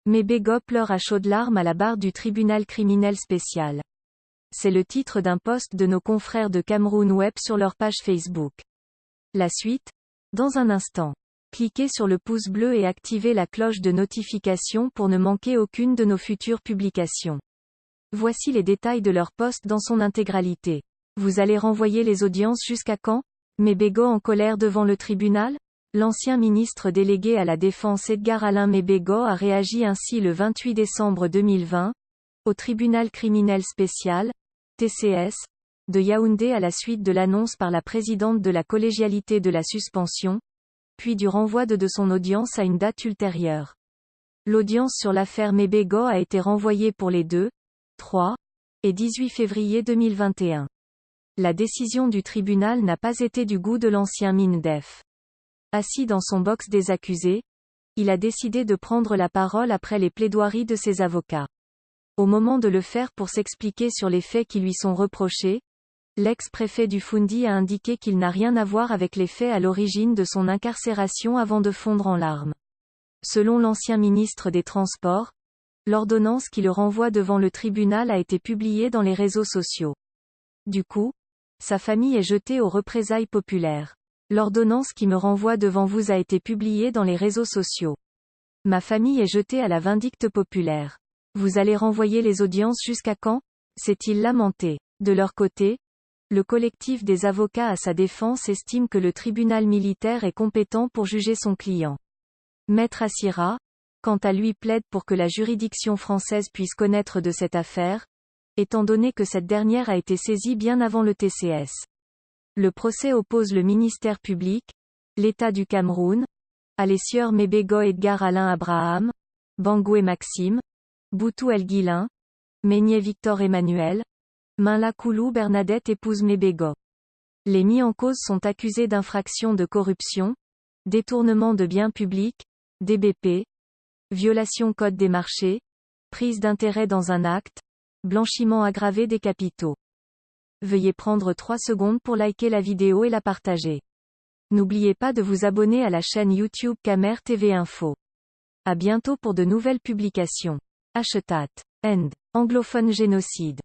Mebego pleure à chaudes larmes à la barre du tribunal criminel spécial. C'est le titre d'un post de nos confrères de Cameroun Web sur leur page Facebook. La suite, dans un instant. Cliquez sur le pouce bleu et activez la cloche de notification pour ne manquer aucune de nos futures publications. Voici les détails de leur post dans son intégralité. Vous allez renvoyer les audiences jusqu'à quand? Mebego en colère devant le tribunal? L'ancien ministre délégué à la Défense Edgar Alain Mebego a réagi ainsi le 28 décembre 2020, au tribunal criminel spécial, TCS, de Yaoundé à la suite de l'annonce par la présidente de la collégialité de la suspension, puis du renvoi de son audience à une date ultérieure. L'audience sur l'affaire Mebego a été renvoyée pour les 2, 3 et 18 février 2021. La décision du tribunal n'a pas été du goût de l'ancien MINDEF. Assis dans son box des accusés, il a décidé de prendre la parole après les plaidoiries de ses avocats. Au moment de le faire pour s'expliquer sur les faits qui lui sont reprochés, l'ex-préfet du Foundi a indiqué qu'il n'a rien à voir avec les faits à l'origine de son incarcération avant de fondre en larmes. Selon l'ancien ministre des Transports, l'ordonnance qui le renvoie devant le tribunal a été publiée dans les réseaux sociaux. Du coup, sa famille est jetée aux représailles populaires. L'ordonnance qui me renvoie devant vous a été publiée dans les réseaux sociaux. Ma famille est jetée à la vindicte populaire. Vous allez renvoyer les audiences jusqu'à quand? S'est-il lamenté. De leur côté, le collectif des avocats à sa défense estime que le tribunal militaire est compétent pour juger son client. Maître Assira, quant à lui, plaide pour que la juridiction française puisse connaître de cette affaire, étant donné que cette dernière a été saisie bien avant le TCS. Le procès oppose le ministère public, l'État du Cameroun, à les sieurs Mebego Edgar Alain Abraham, Bangoué Maxime, Boutou El Guilin, Meignet Victor Emmanuel, Minla Koulou Bernadette épouse Mebego. Les mis en cause sont accusés d'infraction de corruption, détournement de biens publics, DBP, violation code des marchés, prise d'intérêt dans un acte, blanchiment aggravé des capitaux. Veuillez prendre 3 secondes pour liker la vidéo et la partager. N'oubliez pas de vous abonner à la chaîne YouTube Camer TV Info. À bientôt pour de nouvelles publications. #End. Anglophone génocide.